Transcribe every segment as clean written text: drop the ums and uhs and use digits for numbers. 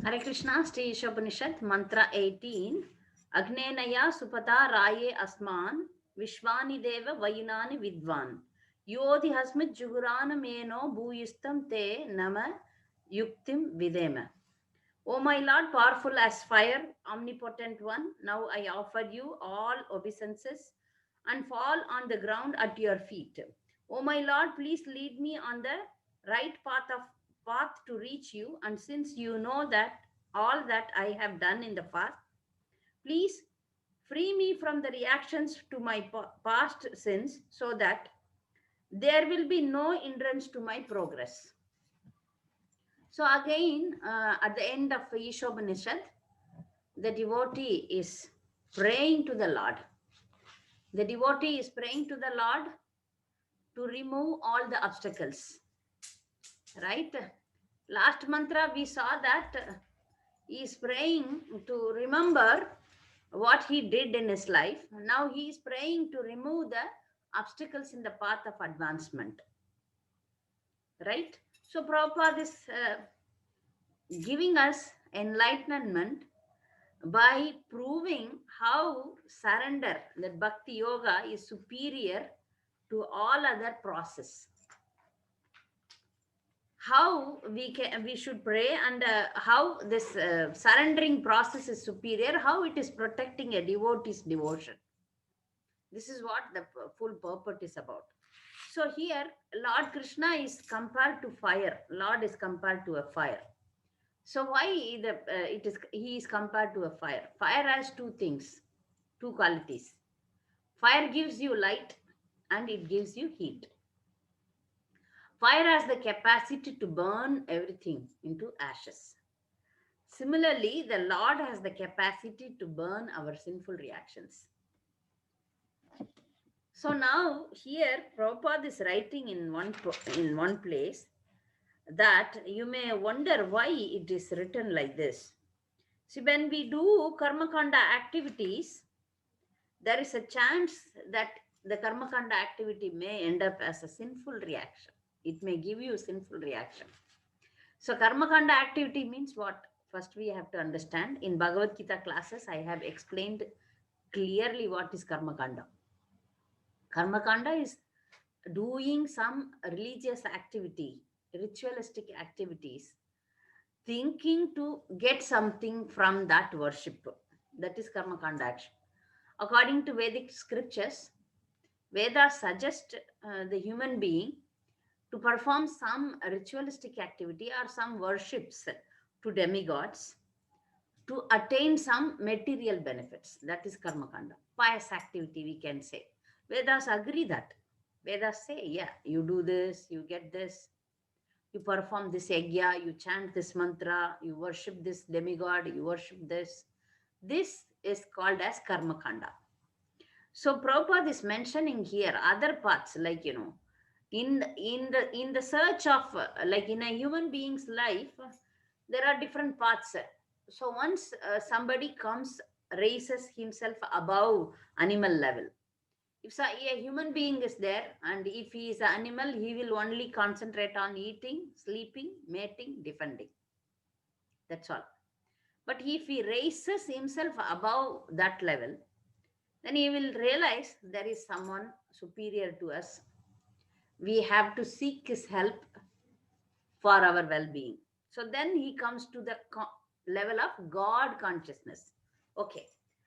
Hare Krishna, Sri Ishopanishad, Mantra 18. Agnenaya Supata Raye Asman, Vishwani Deva Vayunani Vidvan. Yodhi Hasmit Jugurana Meno Bhuyistam Te Nama Yuktim Videma. O my Lord, powerful as fire, omnipotent one, now I offer you all obeisances and fall on the ground at your feet. O my Lord, please lead me on the right path to reach you. And since you know that all that I have done in the past, please free me from the reactions to my past sins so that there will be no hindrance to my progress. So again, at the end of Ishopanishad, the devotee is praying to the Lord. The devotee is praying to the Lord to remove all the obstacles. Right? Last mantra we saw that he is praying to remember what he did in his life. Now he is praying to remove the obstacles in the path of advancement. Right? So Prabhupada is giving us enlightenment by proving how surrender, that bhakti yoga is superior to all other process. How we should pray, and how this surrendering process is superior, how it is protecting a devotee's devotion. This is what the full purport is about. So here Lord Krishna is compared to fire. Lord is compared to a fire. So why he is compared to a fire? Fire has two things, two qualities. Fire gives you light and it gives you heat. Fire has the capacity to burn everything into ashes. Similarly, the Lord has the capacity to burn our sinful reactions. So now here Prabhupada is writing in one place that you may wonder why it is written like this. See, when we do karma kanda activities, there is a chance that the karma kanda activity may end up as a sinful reaction. It may give you a sinful reaction. So karma kanda activity means what? First we have to understand. In Bhagavad Gita classes, I have explained clearly what is karma kanda. Karma kanda is doing some religious activity, ritualistic activities, thinking to get something from that worship. That is karma kanda action. According to Vedic scriptures, Vedas suggest the human being to perform some ritualistic activity or some worships to demigods to attain some material benefits. That is karma kanda. Pious activity, we can say. Vedas agree that. Vedas say, yeah, you do this, you get this, you perform this yajna, you chant this mantra, you worship this demigod, you worship this. This is called as karma kanda. So Prabhupada is mentioning here other paths, like in the search of like in a human being's life, there are different paths. So once somebody comes, raises himself above animal level. If a human being is there, and if he is an animal, he will only concentrate on eating, sleeping, mating, defending. That's all. But if he raises himself above that level, then he will realize there is someone superior to us. We have to seek his help for our well-being. So then he comes to the level of God consciousness. Okay.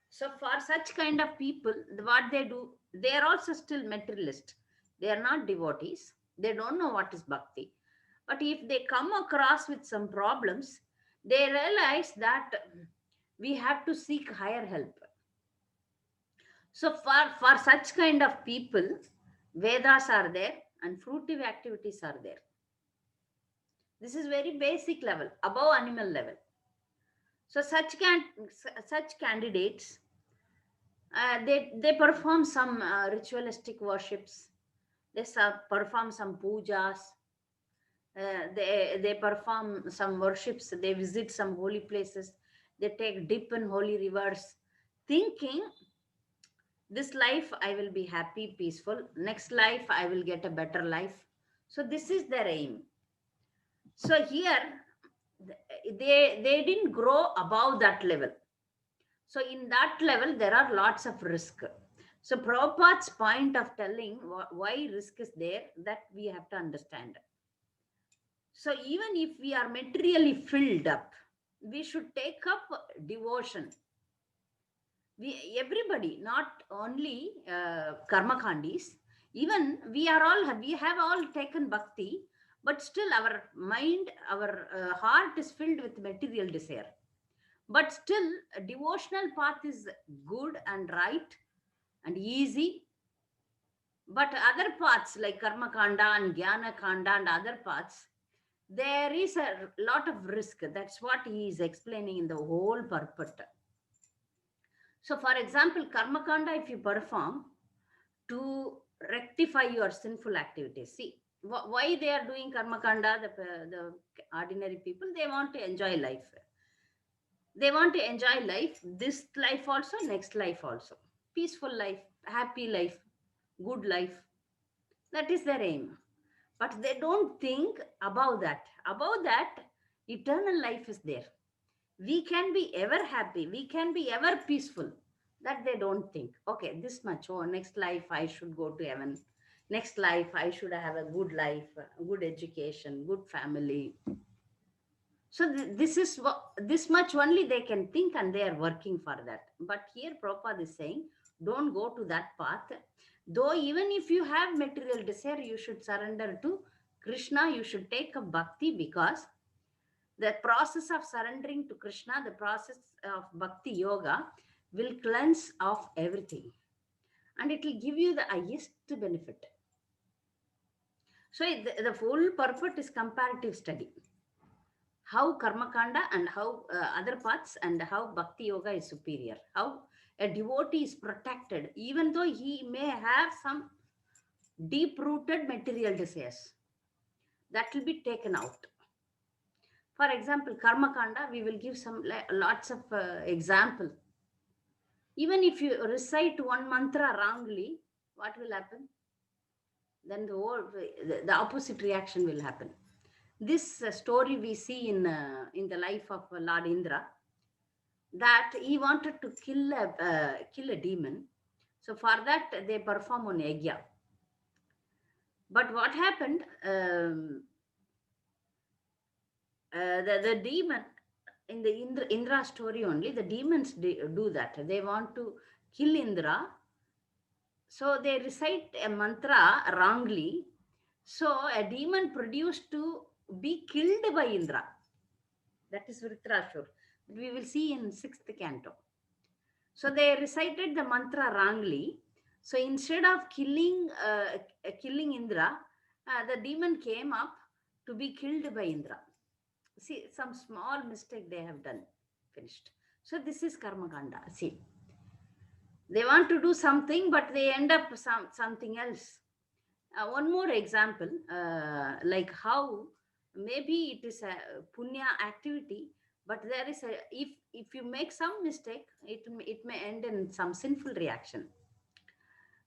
So for such kind of people, what they do, they are also still materialist. They are not devotees. They don't know what is bhakti. But if they come across with some problems, they realize that we have to seek higher help. So for such kind of people, Vedas are there and fruitive activities are there. This is very basic level, above animal level. So such candidates, they perform some ritualistic worships. They perform some pujas. They perform some worships. They visit some holy places. They take dip in holy rivers, thinking this life I will be happy, peaceful. Next life I will get a better life. So this is their aim. So here they didn't grow above that level. So in that level, there are lots of risk. So Prabhupada's point of telling why risk is there, that we have to understand. So even if we are materially filled up, we should take up devotion. Everybody, not only karmakandis, even we have all taken bhakti, but still our mind, our heart is filled with material desire. But still, a devotional path is good and right and easy. But other paths like karma kanda and jnana kanda and other paths, there is a lot of risk. That's what he is explaining in the whole purport. So, for example, karma kanda, if you perform to rectify your sinful activities, see why they are doing karma kanda, the ordinary people, they want to enjoy life. They want to enjoy life, this life also, next life also. Peaceful life, happy life, good life. That is their aim. But they don't think about that. Above that, eternal life is there. We can be ever happy, we can be ever peaceful. That they don't think. Okay, this much. Oh, next life I should go to heaven. Next life I should have a good life, a good education, good family. So this is this much only they can think, and they are working for that. But here Prabhupada is saying, don't go to that path. Though even if you have material desire, you should surrender to Krishna. You should take a bhakti, because the process of surrendering to Krishna, the process of bhakti yoga, will cleanse of everything, and it will give you the highest benefit. So the full purpose is comparative study. How karma kanda and how other paths, and how bhakti yoga is superior, how a devotee is protected even though he may have some deep rooted material desires, that will be taken out. For example, karma kanda, we will give some lots of example. Even if you recite one mantra wrongly, what will happen? Then the opposite reaction will happen. This story we see in the life of Lord Indra, that he wanted to kill a demon. So for that they perform on yajna. But what happened? The demon in the Indra story only, the demons do that. They want to kill Indra, so they recite a mantra wrongly. So a demon produced to be killed by Indra. That is Vritrashur. We will see in 6th canto. So they recited the mantra wrongly. So instead of killing Indra, the demon came up to be killed by Indra. See, some small mistake they have done. Finished. So this is karma kanda. See, they want to do something, but they end up something else. One more example, like how maybe it is a punya activity, but there is a, if you make some mistake, it may end in some sinful reaction.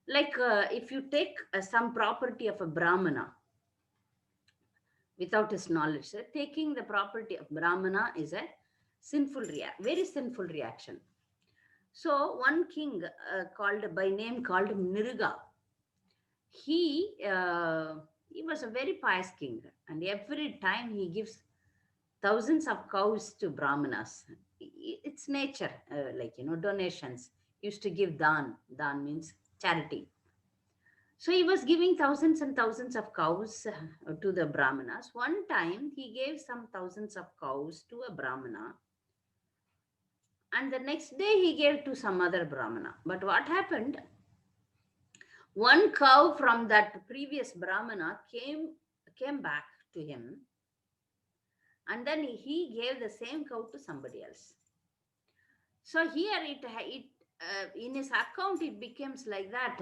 Like if you take some property of a brahmana without his knowledge, taking the property of brahmana is a very sinful reaction. So one king called by name called Nirga, he was a very pious king, and every time he gives thousands of cows to brahmanas. It's nature, like donations. Used to give dan. Dan means charity. So he was giving thousands and thousands of cows to the brahmanas. One time he gave some thousands of cows to a brahmana, and the next day he gave to some other brahmana. But what happened? One cow from that previous brahmana came back to him, and then he gave the same cow to somebody else. So here it in his account it becomes like that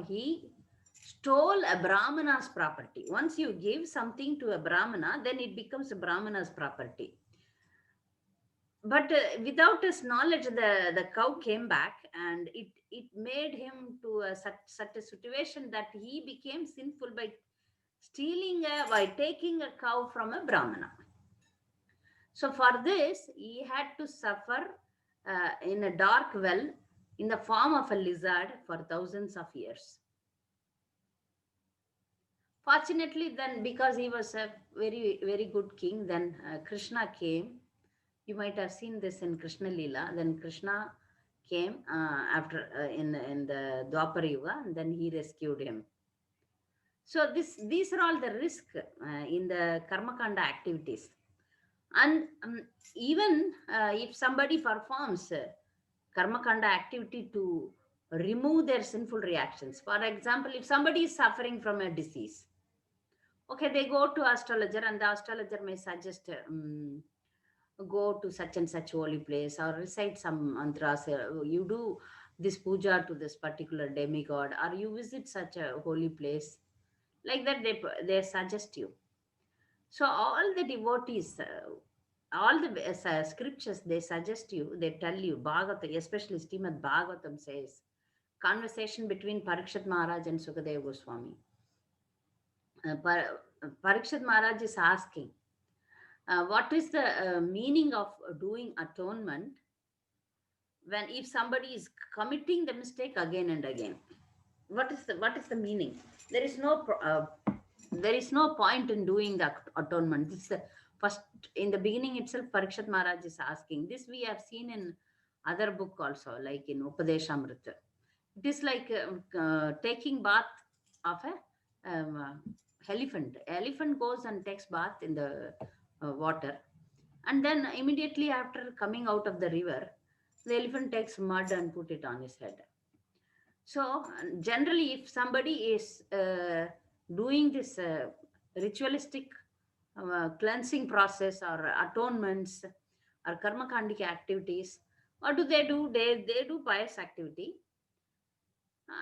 he stole a brahmana's property. Once you give something to a brahmana, then it becomes a brahmana's property. But without his knowledge, the cow came back, and it made him to such a situation that he became sinful by taking a cow from a brahmana. So for this, he had to suffer in a dark well in the form of a lizard for thousands of years. Fortunately, then because he was a very, very good king, then Krishna came. You might have seen this in Krishna Lila. Then Krishna came after in the Dwapara Yuga, and then he rescued him. So these are all the risk in the karma kanda activities. And even if somebody performs karma kanda activity to remove their sinful reactions, for example, if somebody is suffering from a disease, okay, they go to astrologer, and the astrologer may suggest go to such and such holy place or recite some mantras. You do this puja to this particular demigod, or you visit such a holy place. Like that, they suggest you. So all the devotees, all the scriptures, they suggest you, they tell you. Bhagavatam, especially Srimad Bhagavatam says, conversation between Parikshit Maharaj and Sukadeva Goswami. Parikshit Maharaj is asking, what is the meaning of doing atonement when if somebody is committing the mistake again and again? What is the meaning? There is no point in doing the atonement. This is the first, in the beginning itself, Parikshit Maharaj is asking this. We have seen in other book also, like in Upadeshamrita. It is like taking bath of a elephant. Elephant goes and takes bath in the water, and then immediately after coming out of the river, the elephant takes mud and put it on his head. So generally, if somebody is doing this ritualistic cleansing process or atonements or karma kandic activities, what do? They do pious activity.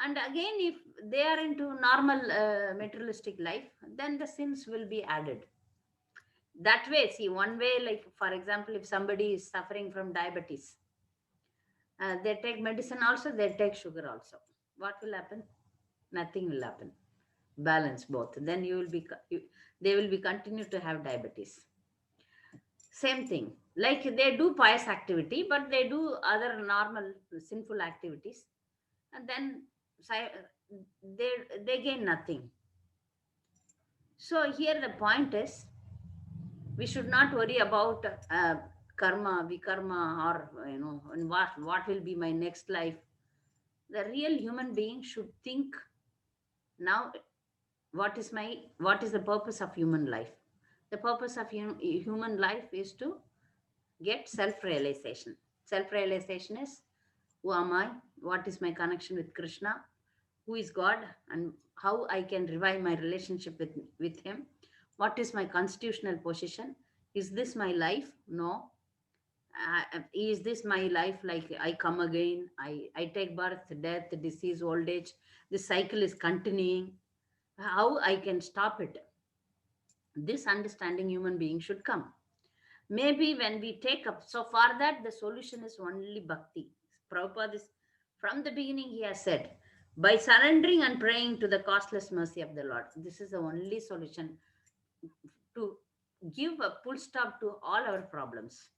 And again, if they are into normal materialistic life, then the sins will be added. That way, see, one way, like for example, if somebody is suffering from diabetes, they take medicine also, they take sugar also. What will happen? Nothing will happen. Balance both. Then they will be continue to have diabetes. Same thing. Like they do pious activity, but they do other normal sinful activities, and then they they gain nothing. So here the point is, we should not worry about karma, vikarma, or and what will be my next life. The real human being should think now, what is the purpose of human life? The purpose of human life is to get self realization. Self realization is, who am I? What is my connection with Krishna? Who is God? And how I can revive my relationship with Him? What is my constitutional position? Is this my life? No. Is this my life? Like I come again, I take birth, death, disease, old age. This cycle is continuing. How I can stop it? This understanding human being should come. Maybe when we take up, so for that, the solution is only bhakti. Prabhupada is, from the beginning, he has said, by surrendering and praying to the costless mercy of the Lord. This is the only solution to give a full stop to all our problems.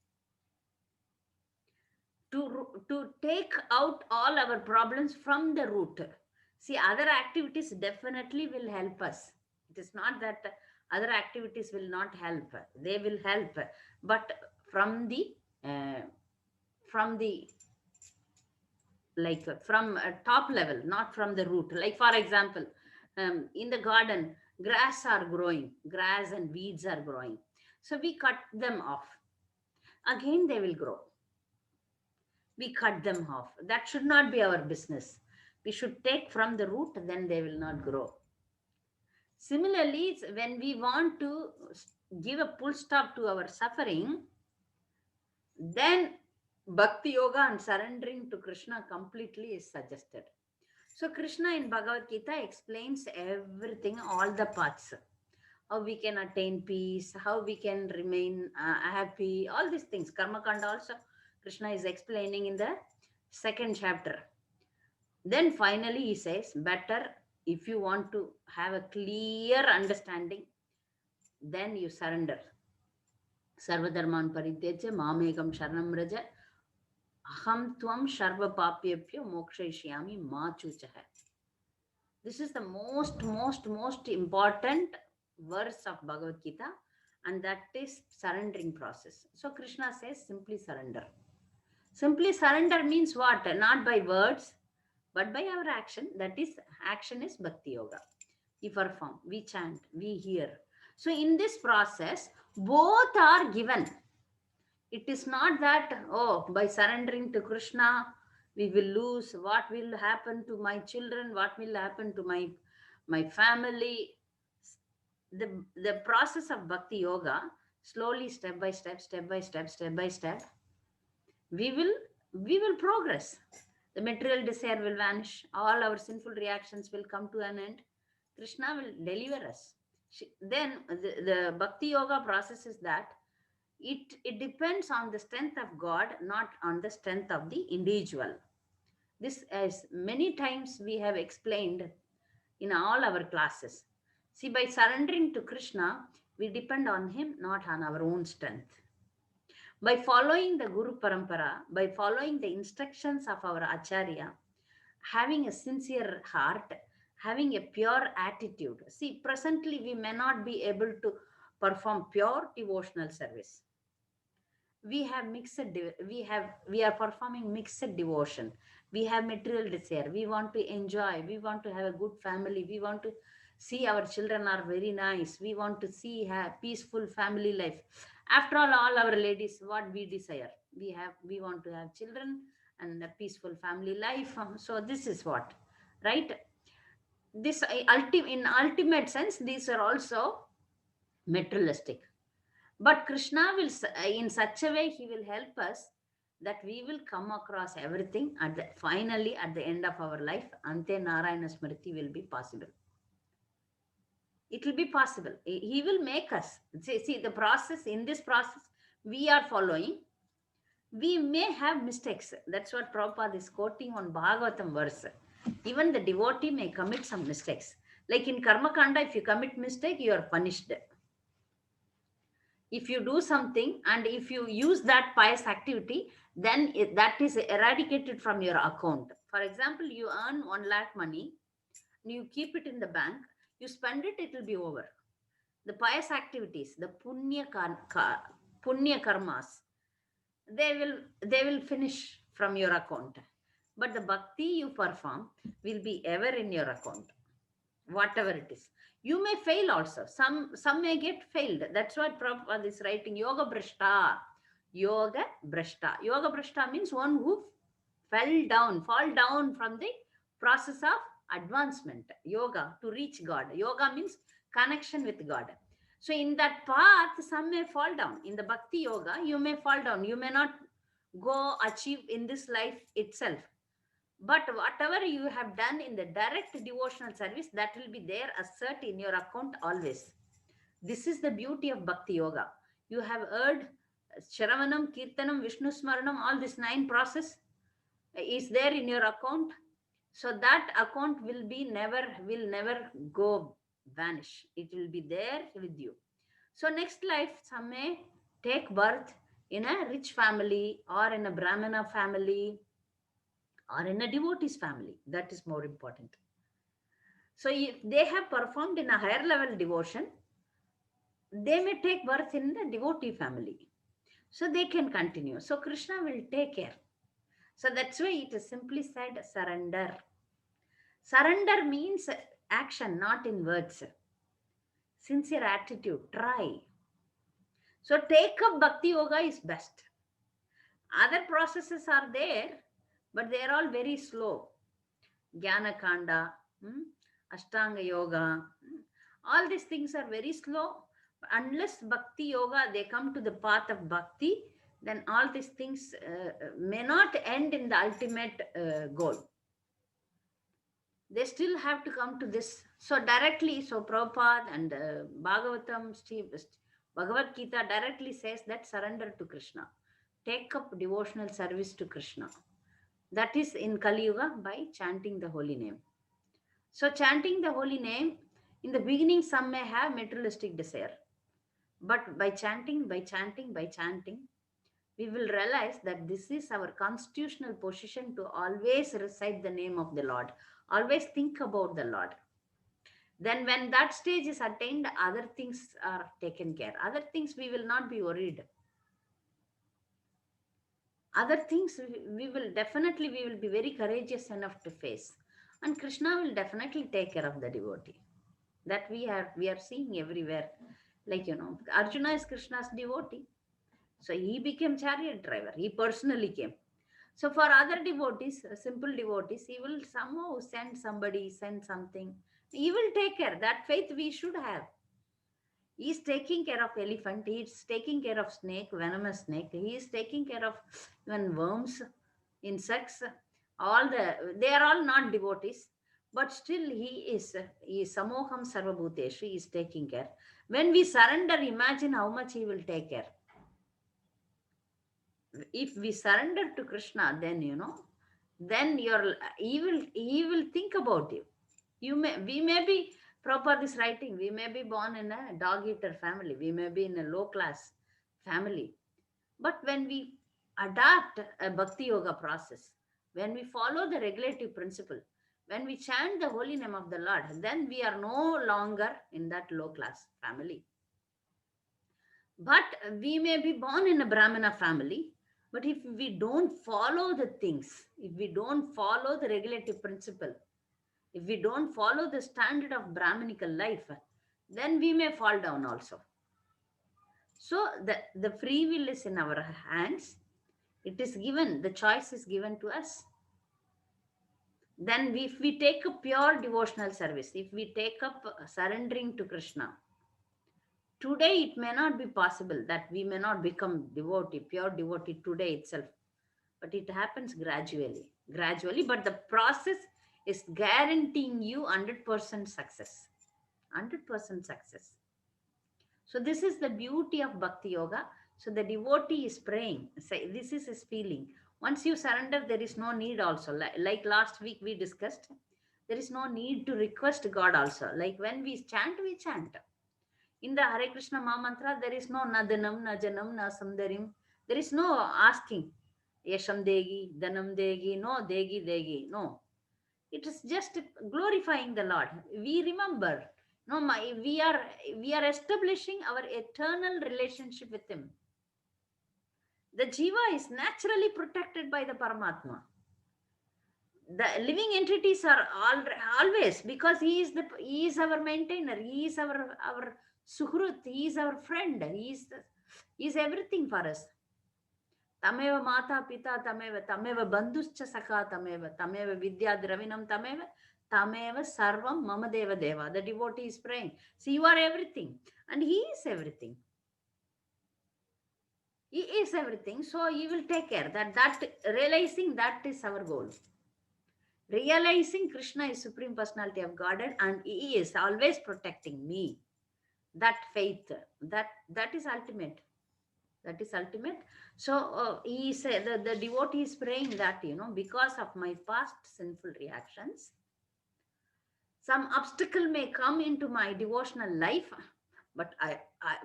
To take out all our problems from the root. See, other activities definitely will help us. It is not that other activities will not help. They will help, but from the uh, from the like from a top level, not from the root. Like for example, in the garden, grass and weeds are growing. So we cut them off. Again, they will grow. We cut them off. That should not be our business. We should take from the root, then they will not grow. Similarly, when we want to give a full stop to our suffering, then bhakti yoga and surrendering to Krishna completely is suggested. So Krishna in Bhagavad Gita explains everything, all the paths, how we can attain peace, how we can remain happy, all these things. Karma Kanda also Krishna is explaining in the second chapter. Then finally he says, better if you want to have a clear understanding, then you surrender. Sarvadharman Parityajya Mamekam Sharanam Raja Aham Tvam Sharva Papyapyo Mokshayishyami Ma Chuchaha. This is the most important verse of Bhagavad Gita, and that is surrendering process. So Krishna says simply surrender. Simply surrender means what? Not by words, but by our action. That is, action is Bhakti Yoga. We perform, we chant, we hear. So in this process, both are given. It is not that, oh, by surrendering to Krishna, we will lose. What will happen to my children? What will happen to my family? The process of Bhakti Yoga, slowly, step by step, we will progress. The material desire will vanish. All our sinful reactions will come to an end. Krishna will deliver us. Then the Bhakti Yoga process is that it depends on the strength of God, not on the strength of the individual. This, as many times we have explained in all our classes. See, by surrendering to Krishna, we depend on him, not on our own strength. By following the Guru Parampara, by following the instructions of our Acharya, having a sincere heart, having a pure attitude. See, presently we may not be able to perform pure devotional service. We are performing mixed devotion. We have material desire. We want to enjoy. We want to have a good family. We want to see our children are very nice. We want to see a peaceful family life. After all our ladies, what we desire, we want to have children and a peaceful family life. So this is what, right? This in ultimate sense, these are also materialistic. But Krishna will, in such a way, he will help us that we will come across everything finally at the end of our life. Ante Narayana Smriti will be possible. It will be possible. He will make us. See, the process, in this process, we are following. We may have mistakes. That's what Prabhupada is quoting on Bhagavatam verse. Even the devotee may commit some mistakes. Like in Karma Kanda, if you commit mistake, you are punished. If you do something and if you use that pious activity, then that is eradicated from your account. For example, you earn 1 lakh money, you keep it in the bank, you spend it, it will be over. The pious activities, the punya karmas, they will finish from your account. But the bhakti you perform will be ever in your account, whatever it is. You may fail also. Some may get failed. That's what Prabhupada is writing. Yoga Brashta. Yoga Brashta. Yoga Brashta means one who fall down from the process of advancement. Yoga, to reach God. Yoga means connection with God. So in that path, some may fall down. In the Bhakti Yoga, you may fall down. You may not go achieve in this life itself. But whatever you have done in the direct devotional service, that will be there assert in your account always. This is the beauty of Bhakti Yoga. You have heard Shravanam, Kirtanam, Vishnu Smaranam, all this 9 process is there in your account. So that account will never go vanish. It will be there with you. So next life, some may take birth in a rich family or in a Brahmana family or in a devotee's family. That is more important. So if they have performed in a higher level devotion, they may take birth in the devotee family. So they can continue. So Krishna will take care. So that's why it is simply said surrender. Surrender means action, not in words. Sincere attitude, try. So take up Bhakti Yoga is best. Other processes are there, but they are all very slow. Jnana Kanda, Ashtanga Yoga, all these things are very slow. Unless Bhakti Yoga, they come to the path of Bhakti, then all these things may not end in the ultimate goal. They still have to come to this. So directly, so Prabhupada and Bhagavatam, Bhagavad Gita directly says that surrender to Krishna. Take up devotional service to Krishna. That is in Kali Yuga by chanting the holy name. So chanting the holy name, in the beginning, some may have materialistic desire. But by chanting, we will realize that this is our constitutional position to always recite the name of the Lord, always think about the Lord. Then, when that stage is attained, other things are taken care. Other things we will not be worried. Other things we will definitely, we will be very courageous enough to face, and Krishna will definitely take care of the devotee. That we are seeing everywhere. Like, Arjuna is Krishna's devotee, so he became chariot driver, he personally came. So for other devotees, simple devotees, he will somehow send somebody, send something. He will take care. That faith we should have. He is taking care of elephant. He is taking care of snake, venomous snake. He is taking care of even worms, insects. They are all not devotees, but still he is samoham sarvabhuteshu. He is taking care. When we surrender, imagine how much he will take care. If we surrender to Krishna, then then he will think about you. We may be, proper this writing, we may be born in a dog eater family, we may be in a low class family, but when we adapt a bhakti yoga process, when we follow the regulative principle, when we chant the holy name of the Lord, then we are no longer in that low class family. But we may be born in a Brahmana family, but if we don't follow the things, if we don't follow the regulative principle, if we don't follow the standard of Brahminical life, then we may fall down also. So the free will is in our hands. It is given, the choice is given to us. Then if we take a pure devotional service, if we take up surrendering to Krishna, today it may not be possible that we may not become devotee, pure devotee today itself, but it happens gradually, but the process is guaranteeing you 100% success. 100% success. So this is the beauty of bhakti yoga. So the devotee is praying. Say, this is his feeling. Once you surrender, there is no need also. Like last week we discussed, there is no need to request God also. Like when we chant, we chant. In the Hare Krishna Mahamantra, there is no nadanam, najanam, na sundarim. There is no asking. Yasham degi, danam degi, no degi, degi. No. It is just glorifying the Lord. We remember. No, we are establishing our eternal relationship with Him. The jiva is naturally protected by the Paramatma. The living entities are always, because he is our maintainer, he is our suhrut, he is our friend, he is everything for us. Tameva mata pita tameva bandhuscha sakha tameva vidya dravinam tameva sarvam mama deva deva. The devotee is praying. See, you are everything, and he is everything. He is everything, so he will take care. That realizing, that is our goal. Realizing Krishna is Supreme Personality of Godhead and he is always protecting me. That faith, that is ultimate. That is ultimate. So he said, the devotee is praying that, because of my past sinful reactions, some obstacle may come into my devotional life, but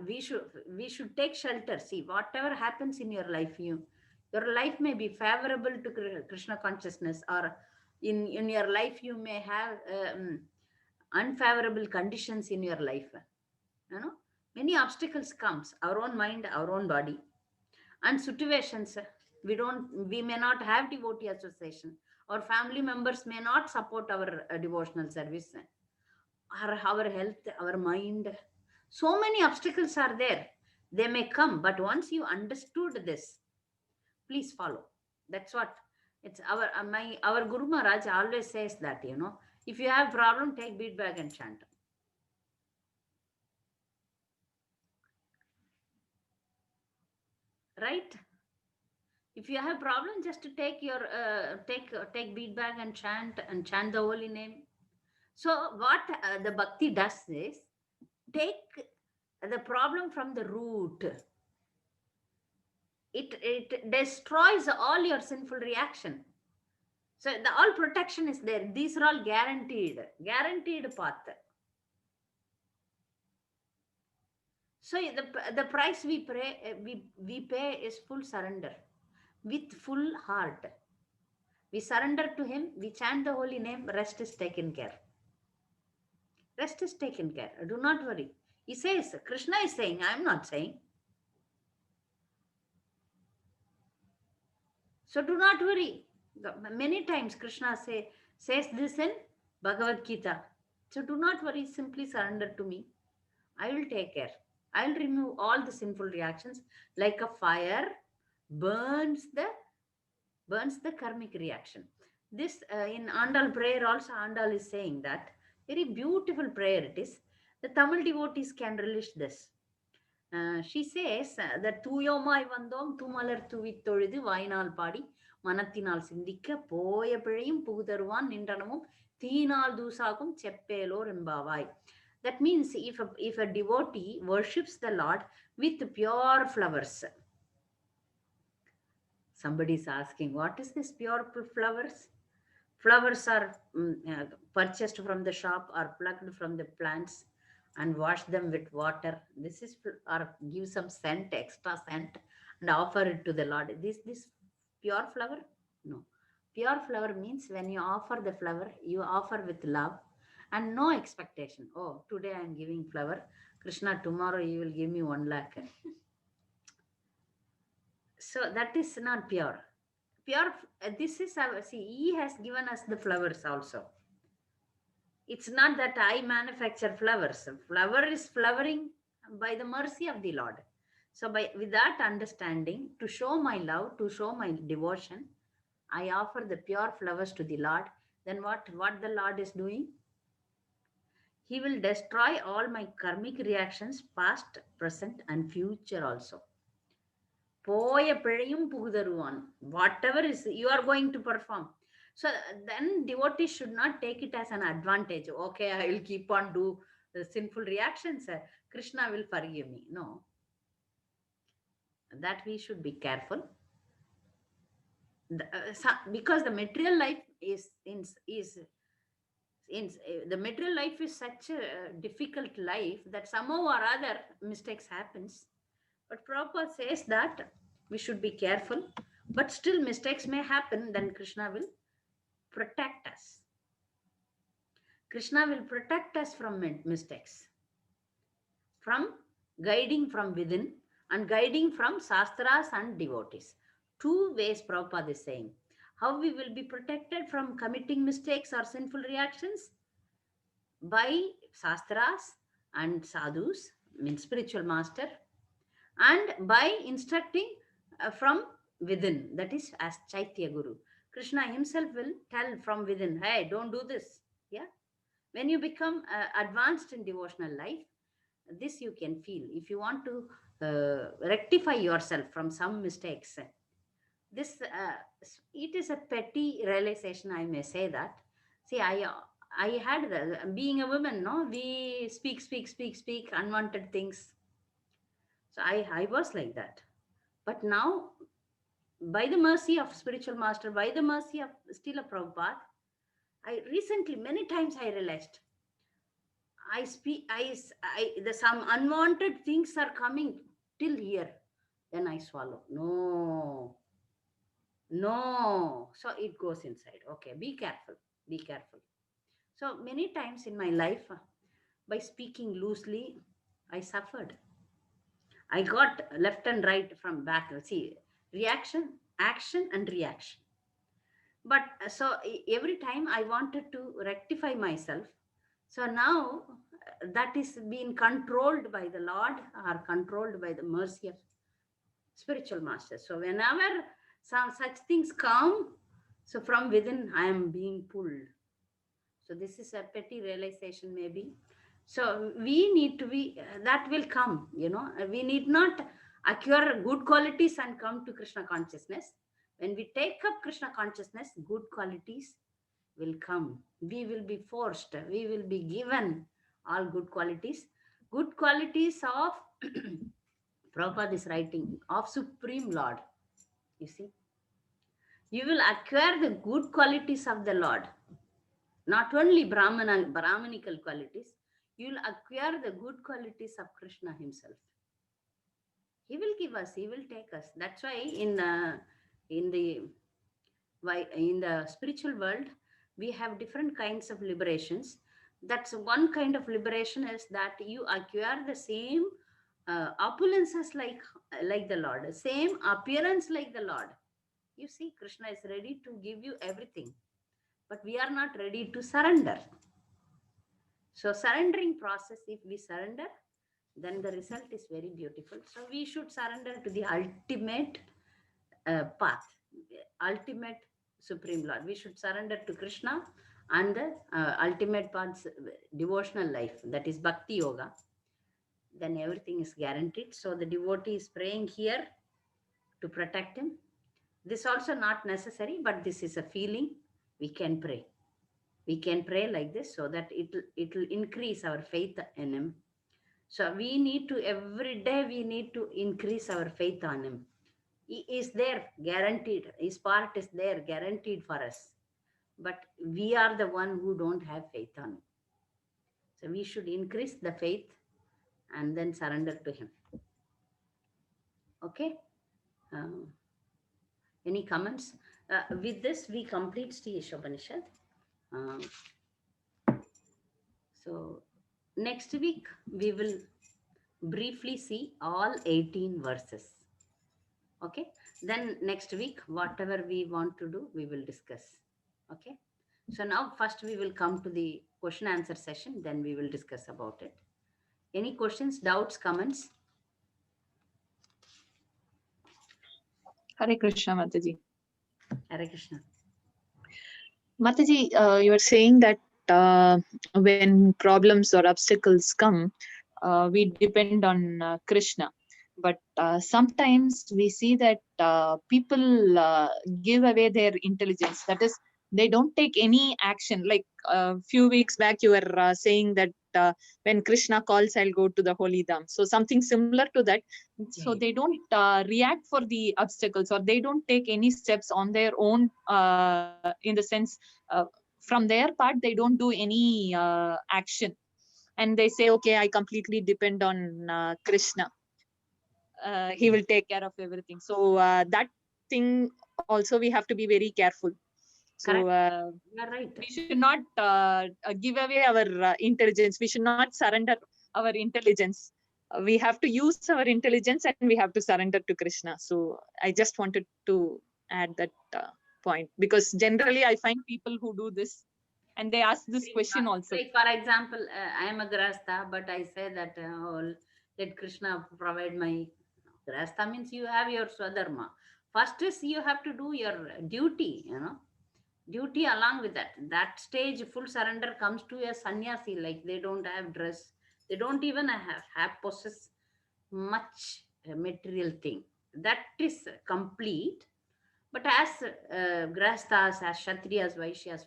we should take shelter. See, whatever happens in your life, your life may be favorable to Krishna consciousness, or in your life you may have unfavorable conditions in your life. Many obstacles comes, our own mind, our own body, and situations. We may not have devotee association, our family members may not support our devotional service, our health, our mind. So many obstacles are there. They may come, but once you understood this, please follow. That's what it's our Guru Maharaj always says that, if you have problem, take bead bag and chant. Right? If you have problem, just to take your take bead bag and chant the holy name. So what the bhakti does is take the problem from the root. It destroys all your sinful reaction. So the all protection is there. These are all guaranteed path. So the price we pay is full surrender, with full heart. We surrender to Him, we chant the holy name, rest is taken care. Rest is taken care. Do not worry. He says, Krishna is saying, I am not saying. So do not worry. Many times Krishna says this in Bhagavad Gita. So do not worry, simply surrender to me. I will take care. I will remove all the sinful reactions like a fire burns the karmic reaction. This in Andal prayer also, Andal is saying that very beautiful prayer it is. The Tamil devotees can relish this. She says that தூயோமாய் வந்தோம் தூமலர் தூவித் தொழுது வாயினால் பாடி மனத்தினால் சிந்திக்க போய பிழையும் புகுதருவான் நின்றனமும் தீனால் தூசாகும் செப்பேலோர் என்பாவாய். That means if a devotee worships the Lord with pure flowers. Somebody is asking, what is this pure flowers? Flowers are purchased from the shop or plucked from the plants and wash them with water. This is, or give some scent, extra scent, and offer it to the Lord. This pure flower? No. Pure flower means when you offer the flower, you offer with love and no expectation. Oh, today I am giving flower. Krishna, tomorrow you will give me 1 lakh. So that is not pure. Pure, this is our, see, He has given us the flowers also. It's not that I manufacture flowers. Flower is flowering by the mercy of the Lord. So with that understanding, to show my love, to show my devotion, I offer the pure flowers to the Lord. Then what the Lord is doing? He will destroy all my karmic reactions, past, present, and future also. போய பிழையும் புகுதருவான். Whatever is you are going to perform. So then devotees should not take it as an advantage. Okay, I will keep on do the sinful reactions. Krishna will forgive me. No. That we should be careful. Because the material life the material life is such a difficult life that somehow or other mistakes happens. But Prabhupada says that we should be careful, but still mistakes may happen, then Krishna will protect us. Krishna will protect us from mistakes, from guiding from within and guiding from Shastras and devotees. 2 ways Prabhupada is saying. How we will be protected from committing mistakes or sinful reactions? By Shastras and sadhus, means spiritual master, and by instructing from within, that is as Chaitya Guru. Krishna himself will tell from within, hey, don't do this. Yeah. When you become advanced in devotional life, this you can feel. If you want to rectify yourself from some mistakes, this it is a petty realization, I may say that. See, I had being a woman, no, we speak unwanted things. So I was like that. But now, by the mercy of spiritual master, by the mercy of Srila Prabhupada, I recently, many times I realized, some unwanted things are coming till here. Then I swallow. No. So it goes inside. Okay, be careful. Be careful. So many times in my life, by speaking loosely, I suffered. I got left and right from back. See, reaction, action, and reaction. But so every time I wanted to rectify myself. So now that is being controlled by the Lord or controlled by the mercy of spiritual master. So whenever some such things come, so from within I am being pulled. So this is a petty realization maybe. So we need to be, that will come, we need not acquire good qualities and come to Krishna consciousness. When we take up Krishna consciousness, good qualities will come. We will be forced, we will be given all good qualities of Prabhupada is writing, of Supreme Lord. You see, you will acquire the good qualities of the Lord, not only Brahmanical qualities. You will acquire the good qualities of Krishna himself. He will give us, he will take us. That's why in the in the spiritual world we have different kinds of liberations. That's one kind of liberation, is that you acquire the same opulences like the Lord, same appearance like the Lord. You see, Krishna is ready to give you everything, but we are not ready to surrender. So surrendering process, if we surrender, then the result is very beautiful. So we should surrender to the ultimate path, ultimate Supreme Lord. We should surrender to Krishna and the ultimate path, devotional life, that is Bhakti Yoga. Then everything is guaranteed. So the devotee is praying here to protect him. This also not necessary, but this is a feeling. We can pray. We can pray like this so that it'll increase our faith in him. So we need to, every day we need to increase our faith on him. He is there, guaranteed. His part is there, guaranteed for us. But we are the one who don't have faith on him. So we should increase the faith and then surrender to him. Okay? Any comments? With this, we complete Sri Ishopanishad. So next week, we will briefly see all 18 verses. Okay? Then next week, whatever we want to do, we will discuss. Okay? So now first we will come to the question answer session, then we will discuss about it. Any questions, doubts, comments? Hare Krishna, Mataji. Hare Krishna. Mataji, you are saying that when problems or obstacles come, we depend on Krishna. But sometimes we see that people give away their intelligence. That is, they don't take any action. Like a few weeks back, you were saying that when Krishna calls, I'll go to the holy dham. So something similar to that. So they don't react for the obstacles, or they don't take any steps on their own, in the sense, from their part, they don't do any action. And they say, okay, I completely depend on Krishna. He will take care of everything. So that thing also we have to be very careful. So You're right. we should not give away our intelligence. We should not surrender our intelligence. We have to use our intelligence and we have to surrender to Krishna. So I just wanted to add that point, because generally I find people who do this and they ask this question also. Like for example, I am a grasta, but I say that let Krishna provide my grasta. Means you have your swadharma. First is you have to do your duty, duty along with that. That stage, full surrender comes to a sannyasi, like they don't have dress, they don't even have possess much material thing. That is complete. But as grastas, as kshatriyas, vaishyas,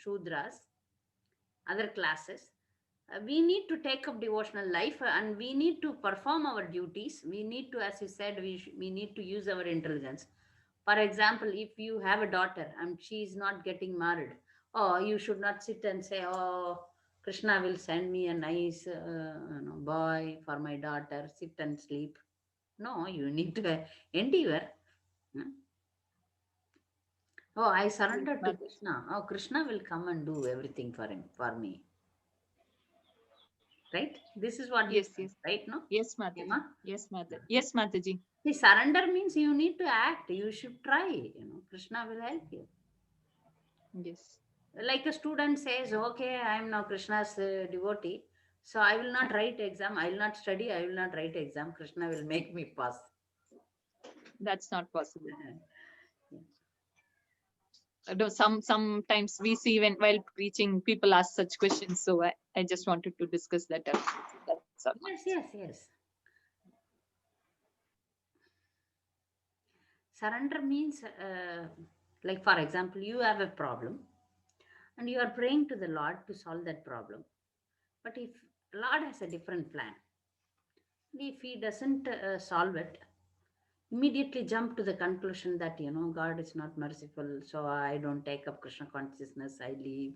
shudras, other classes, we need to take up devotional life, and we need to perform our duties. We need to, as you said, we need to use our intelligence. For example, if you have a daughter and she is not getting married, oh, you should not sit and say, oh, Krishna will send me a nice boy for my daughter, sit and sleep. No, you need to endeavor. Oh, I surrendered to Krishna. Oh, Krishna will come and do everything for me. Right? This is what you said, right? No? Yes, Mataji. Yes, Mataji. Yes, Mataji. See, surrender means you need to act. You should try. Krishna will help you. Yes. Like a student says, okay, I am now Krishna's devotee, so I will not write exam. I will not study. I will not write exam. Krishna will make me pass. That's not possible. Sometimes we see while preaching, people ask such questions. So I just wanted to discuss that. That's all. Yes. Surrender means, like for example, you have a problem and you are praying to the Lord to solve that problem. But if Lord has a different plan, if he doesn't solve it, immediately jump to the conclusion that, God is not merciful, so I don't take up Krishna consciousness, I leave.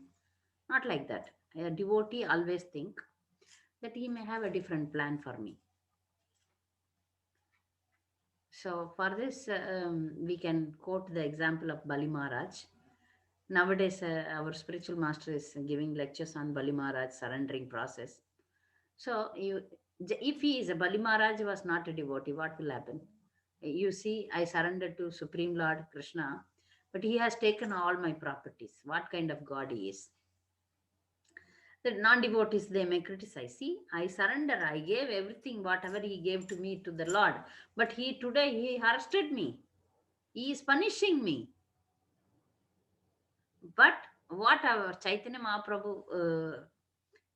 Not like that. A devotee always think that he may have a different plan for me. So for this, we can quote the example of Bali Maharaj. Nowadays, our spiritual master is giving lectures on Bali Maharaj surrendering process. So if he is a Bali Maharaj was not a devotee, what will happen? You see, I surrendered to Supreme Lord Krishna, but he has taken all my properties. What kind of God he is? The non-devotees, they may criticize. See, I surrender. I gave everything, whatever he gave to me, to the Lord. But he today he arrested me. He is punishing me. But what our Chaitanya Mahaprabhu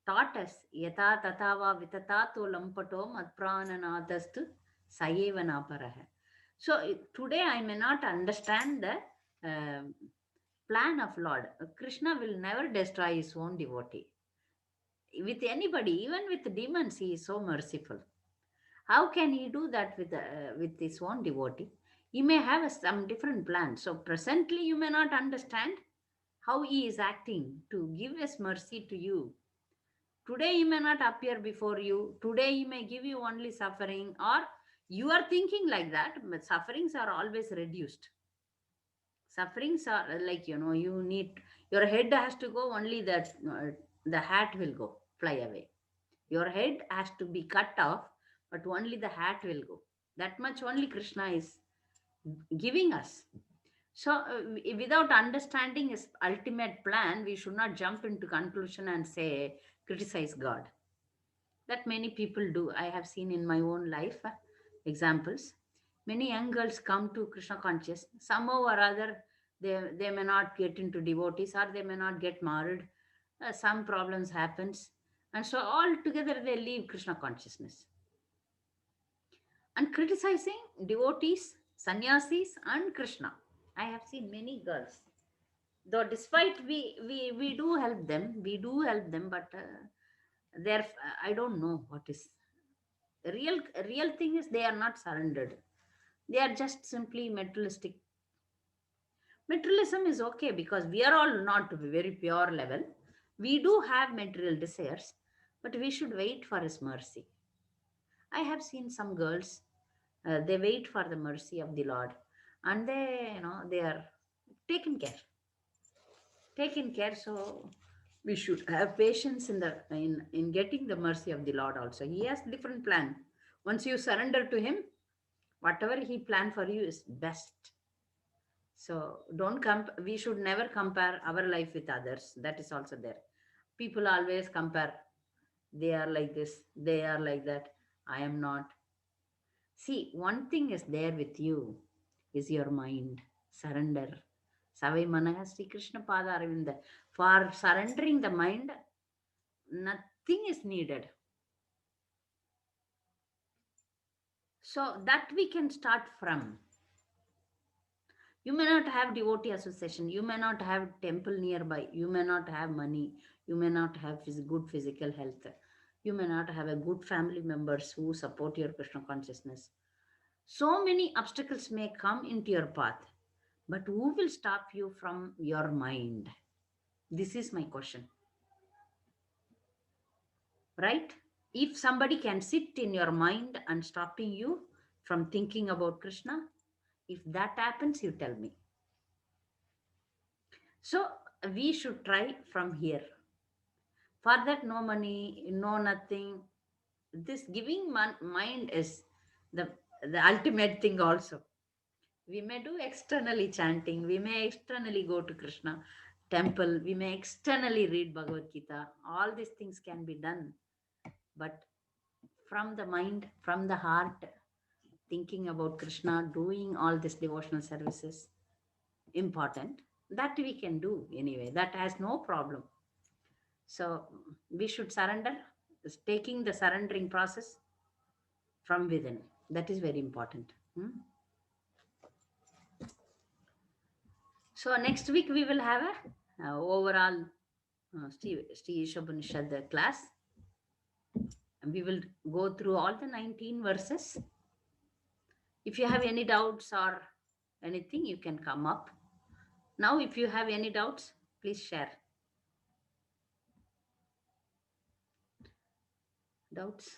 taught us, yata tatava vitatato lampato madprananadastu sayeva naparaha. So today I may not understand the plan of Lord. Krishna will never destroy his own devotee. With anybody, even with demons, he is so merciful. How can he do that with his own devotee? He may have some different plan. So presently, you may not understand how he is acting to give his mercy to you. Today, he may not appear before you. Today, he may give you only suffering, or you are thinking like that, but sufferings are always reduced. Sufferings are like, you need, your head has to go, only that the hat will go, fly away. Your head has to be cut off, but only the hat will go. That much only Krishna is giving us. So, without understanding his ultimate plan, we should not jump into conclusion and say, criticize God. That many people do. I have seen in my own life examples. Many young girls come to Krishna conscious. Somehow or other, they may not get into devotees, or they may not get married. Some problems happens. And so all together they leave Krishna consciousness. And criticizing devotees, sannyasis, and Krishna. I have seen many girls. Though despite we do help them, but they're, I don't know what is real thing is, they are not surrendered. They are just simply materialistic. Materialism is okay because we are all not very pure level. We do have material desires, but we should wait for his mercy. I have seen some girls, they wait for the mercy of the Lord, and they are taken care. Taken care. So we should have patience in getting the mercy of the Lord also. He has different plan. Once you surrender to him, whatever he planned for you is best. So don't we should never compare our life with others. That is also there. People always compare. They are like this, they are like that. I am not. See, one thing is there with you is your mind. Surrender. Savai Manaha Sri Krishna Pada Aravinda. For surrendering the mind, nothing is needed. So that we can start from. You may not have devotee association. You may not have temple nearby. You may not have money. You may not have good physical health. You may not have a good family members who support your Krishna consciousness. So many obstacles may come into your path. But who will stop you from your mind? This is my question. Right? If somebody can sit in your mind and stopping you from thinking about Krishna, if that happens, you tell me. So we should try from here. For that, no money, no nothing. This giving mind is the ultimate thing also. We may do externally chanting, we may externally go to Krishna temple, we may externally read Bhagavad Gita. All these things can be done. But from the mind, from the heart, thinking about Krishna, doing all these devotional services, important. That we can do anyway. That has no problem. So we should surrender, taking the surrendering process from within. That is very important. So next week we will have a overall Sri Ishopanishad class. And we will go through all the 19 verses. If you have any doubts or anything, you can come up. Now, if you have any doubts, please share. Doubts?